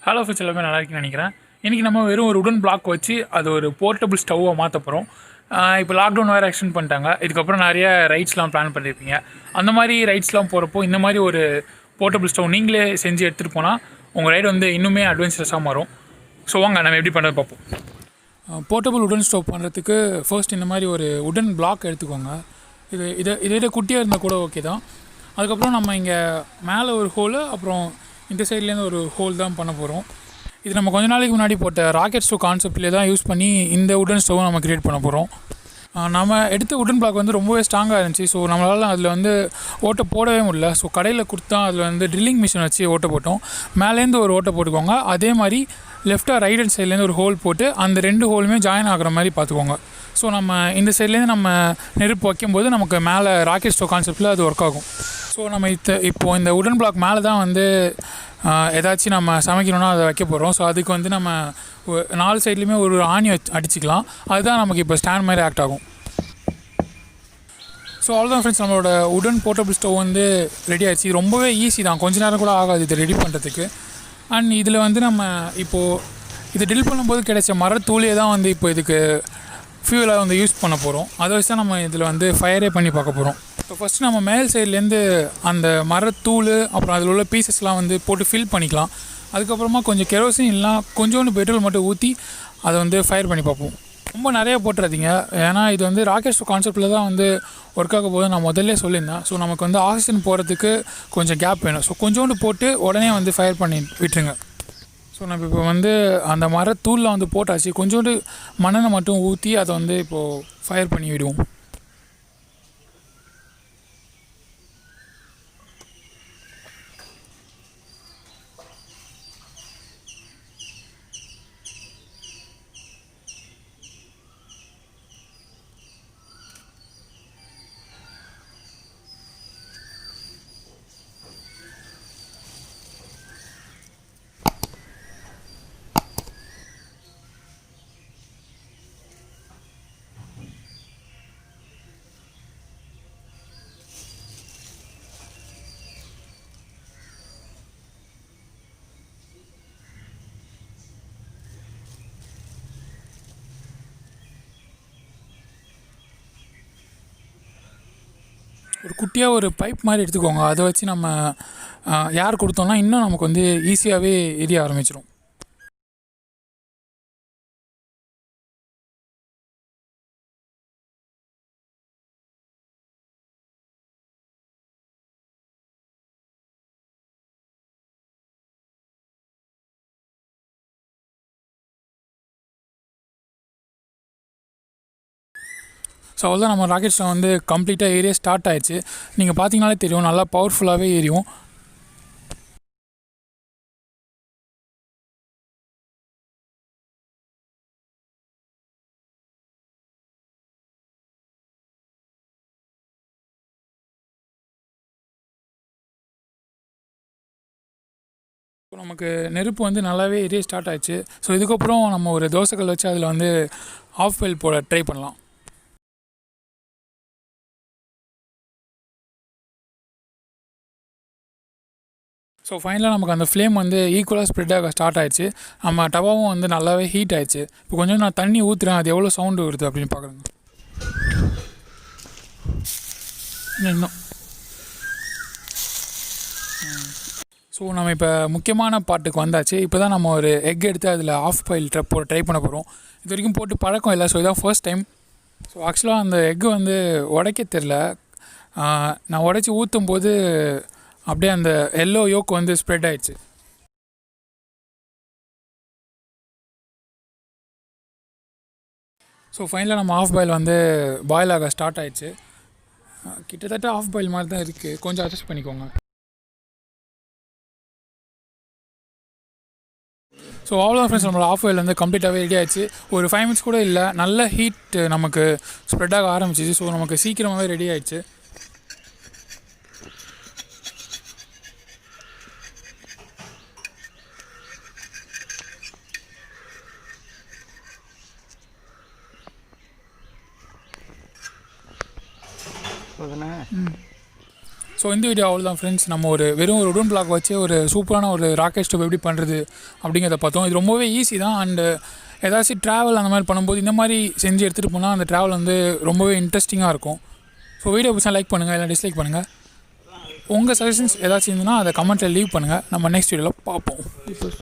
Hello friends, எல்லாமே நல்லா இருக்குன்னு நினைக்கிறேன். இன்றைக்கி நம்ம வெறும் ஒரு உடன் பிளாக் வச்சு அது ஒரு போர்ட்டபிள் ஸ்டவ்வை மாற்ற போகிறோம். இப்போ லாக்டவுன் வேறு எக்ஸ்டெண்ட் பண்ணிட்டாங்க. இதுக்கப்புறம் நிறைய ரைட்ஸ்லாம் பிளான் பண்ணியிருப்பீங்க. அந்த மாதிரி ரைட்ஸ்லாம் போகிறப்போ இந்த மாதிரி ஒரு போர்ட்டபிள் ஸ்டவ் நீங்களே செஞ்சு எடுத்துகிட்டு போனால் உங்கள் ரைடு வந்து இன்னுமே அட்வென்ச்சரஸாக மாறும். ஸோ வாங்க நம்ம எப்படி பண்ணுறது பார்ப்போம். போர்ட்டபிள் உடன் ஸ்டவ் பண்ணுறதுக்கு ஃபர்ஸ்ட் இந்த மாதிரி ஒரு உடன் பிளாக் எடுத்துக்கோங்க. இதை குட்டியாக இருந்தால் கூட ஓகே தான். அதுக்கப்புறம் நம்ம இங்கே மேலே ஒரு ஹோலு, அப்புறம் இந்த சைட்லேருந்து ஒரு ஹோல் தான் பண்ண போகிறோம். இது நம்ம கொஞ்ச நாளைக்கு முன்னாடி போட்ட ராக்கெட் ஸ்டவ் கான்செப்ட்லேயே தான் யூஸ் பண்ணி இந்த உடன் ஸ்டவ்வை நம்ம க்ரியேட் பண்ண போகிறோம். நம்ம எடுத்த உடன் பிளாக் வந்து ரொம்பவே ஸ்ட்ராங்காக இருந்துச்சு. ஸோ நம்மளால் அதில் வந்து ஓட்டை போடவே முடியல. ஸோ கடையில் கொடுத்தா அதில் வந்து ட்ரில்லிங் மிஷின் வச்சு ஓட்டை போட்டோம். மேலேருந்து ஒரு ஓட்டை போட்டுக்கோங்க. அதே மாதிரி லெஃப்டாக ரைட் ஹேண்ட் சைட்லேருந்து ஒரு ஹோல் போட்டு அந்த ரெண்டு ஹோலுமே ஜாயின் ஆகிற மாதிரி பார்த்துக்கோங்க. ஸோ நம்ம இந்த சைட்லேருந்து நம்ம நெருப்பு வைக்கும்போது நமக்கு மேலே ராக்கெட் ஸ்டவ் கான்செப்டில் அது ஒர்க் ஆகும். ஸோ நம்ம இப்போது இந்த உடன் பிளாக் மேலே தான் வந்து ஏதாச்சும் நம்ம சமைக்கணுன்னா அதை வைக்க போகிறோம். ஸோ அதுக்கு வந்து நம்ம 4 சைட்லேயுமே ஒரு ஆணி அடிச்சிக்கலாம். அதுதான் நமக்கு இப்போ ஸ்டாண்ட் மாதிரி ஆக்ட் ஆகும். ஸோ அவ்வளோதான் ஃப்ரெண்ட்ஸ், நம்மளோட உடன் போர்ட்டபிள் ஸ்டவ் வந்து ரெடி ஆகிடுச்சு. இது ரொம்பவே ஈஸி தான், கொஞ்ச நேரம் கூட ஆகாது இது ரெடி பண்ணுறதுக்கு. அண்ட் இதில் வந்து நம்ம இப்போது இது ட்ரில் பண்ணும்போது கிடைச்ச மரத்தூளியே தான் வந்து இப்போ இதுக்கு ஃபியூலாக வந்து யூஸ் பண்ண போகிறோம். அதை வச்சு தான் நம்ம இதில் வந்து ஃபயரே பண்ணி பார்க்க போகிறோம். இப்போ ஃபஸ்ட்டு நம்ம மேல் சைட்லேருந்து அந்த மரத்தூள் அப்புறம் அதில் உள்ள பீசஸ்லாம் வந்து போட்டு ஃபில் பண்ணிக்கலாம். அதுக்கப்புறமா கொஞ்சம் கெரோசின் இல்லைனா கொஞ்சோண்டு பெட்ரோல் மட்டும் ஊற்றி அதை வந்து ஃபயர் பண்ணி பார்ப்போம். ரொம்ப நிறைய போட்டுறாதீங்க, ஏன்னா இது வந்து ராக்கெட் ஸ்டவ் கான்செப்டில் தான் வந்து ஒர்க் ஆக போது நான் முதல்ல சொல்லியிருந்தேன். ஸோ நமக்கு வந்து ஆக்சிஜன் போகிறதுக்கு கொஞ்சம் கேப் வேணும். ஸோ கொஞ்சோண்டு போட்டு உடனே வந்து ஃபயர் பண்ணி விட்டுருங்க. ஸோ நம்ம இப்போ வந்து அந்த மரத்தூளில் வந்து போட்டாச்சு. கொஞ்சோண்டு மண்ணெண்ணை மட்டும் ஊற்றி அதை வந்து இப்போது ஃபயர் பண்ணி விடுவோம். ஒரு குட்டியாக ஒரு பைப் மாதிரி எடுத்துக்கோங்க. அதை வச்சு நம்ம ஏர் கொடுத்தோம்னா இன்னும் நமக்கு வந்து ஈஸியாகவே எரிய ஆரம்பிச்சிடும். ஸோ அவ்வளோதான், நம்ம ராக்கெட் ஸ்டவ் வந்து கம்ப்ளீட்டாக ஏரியா ஸ்டார்ட் ஆயிடுச்சு. நீங்கள் பார்த்தீங்கனாலே தெரியும், நல்லா பவர்ஃபுல்லாகவே ஏரியும். நமக்கு நெருப்பு வந்து நல்லாவே ஏரியா ஸ்டார்ட் ஆயிடுச்சு. ஸோ இதுக்கப்புறம் நம்ம ஒரு தோசைக்கல் வச்சு அதில் வந்து ஆஃப் பாயில் போட ட்ரை பண்ணலாம். ஸோ ஃபைனலாக நமக்கு அந்த ஃப்ளேம் வந்து ஈக்குவலாக ஸ்ப்ரெட் ஆக ஸ்டார்ட் ஆயிடுச்சு. நம்ம டவாவும் வந்து நல்லாவே ஹீட் ஆயிடுச்சு. இப்போ கொஞ்சம் நான் தண்ணி ஊற்றுறேன், அது எவ்வளோ சவுண்டு வருது அப்படின்னு பார்க்குறேங்க. இன்னும் ஸோ நம்ம இப்போ முக்கியமான பாட்டுக்கு வந்தாச்சு. இப்போ தான் நம்ம ஒரு எக் எடுத்து அதில் ஆஃப் பாயில் ட்ரை பண்ண போகிறோம். இது வரைக்கும் போட்டு பழக்கம் இல்லை. ஸோ இதான் ஃபர்ஸ்ட் டைம். ஸோ ஆக்சுவலாக அந்த எக்கு வந்து உடைக்க தெரில. நான் உடைச்சி ஊற்றும் போது அப்படியே அந்த எல்லோ யோக் வந்து ஸ்ப்ரெட் ஆயிடுச்சு. ஸோ ஃபைனலாக நம்ம ஆஃப் பாயில் வந்து பாயில் ஆக ஸ்டார்ட் ஆயிடுச்சு. கிட்டத்தட்ட ஆஃப் பாயில் மாதிரி தான் இருக்குது, கொஞ்சம் அட்ஜஸ்ட் பண்ணிக்கோங்க. ஸோ அவ்வளோ ஃப்ரெண்ட்ஸ், நம்மளோட ஆஃப் பாயில் வந்து கம்ப்ளீட்டாகவே ரெடி ஆயிடுச்சு. ஒரு 5 மினிட்ஸ் கூட இல்லை, நல்ல ஹீட் நமக்கு ஸ்ப்ரெட் ஆக ஆரம்பிச்சிச்சு. ஸோ நமக்கு சீக்கிரமாகவே ரெடி ஆயிடுச்சு. ஸோ இந்த வீடியோ அவ்வளோதான் ஃப்ரெண்ட்ஸ். நம்ம வெறும் ஒரு உடன் பிளாக் வச்சு ஒரு சூப்பரான ஒரு ராக்கெட் ஸ்டவ் எப்படி பண்ணுறது அப்படிங்கிறத பார்த்தோம். இது ரொம்பவே ஈஸி தான். அண்டு ஏதாச்சும் ட்ராவல் அந்த மாதிரி பண்ணும்போது இந்த மாதிரி செஞ்சு எடுத்துகிட்டு போனால் அந்த ட்ராவல் வந்து ரொம்பவே இன்ட்ரெஸ்டிங்காக இருக்கும். ஸோ வீடியோ பிடிச்சா லைக் பண்ணுங்கள், இல்லை டிஸ்லைக் பண்ணுங்கள். உங்கள் சஜஷன்ஸ் ஏதாச்சும் இருந்ததுன்னா அதை கமெண்ட்டில் லீவ் பண்ணுங்கள். நம்ம நெக்ஸ்ட் வீடியோவில் பார்ப்போம்.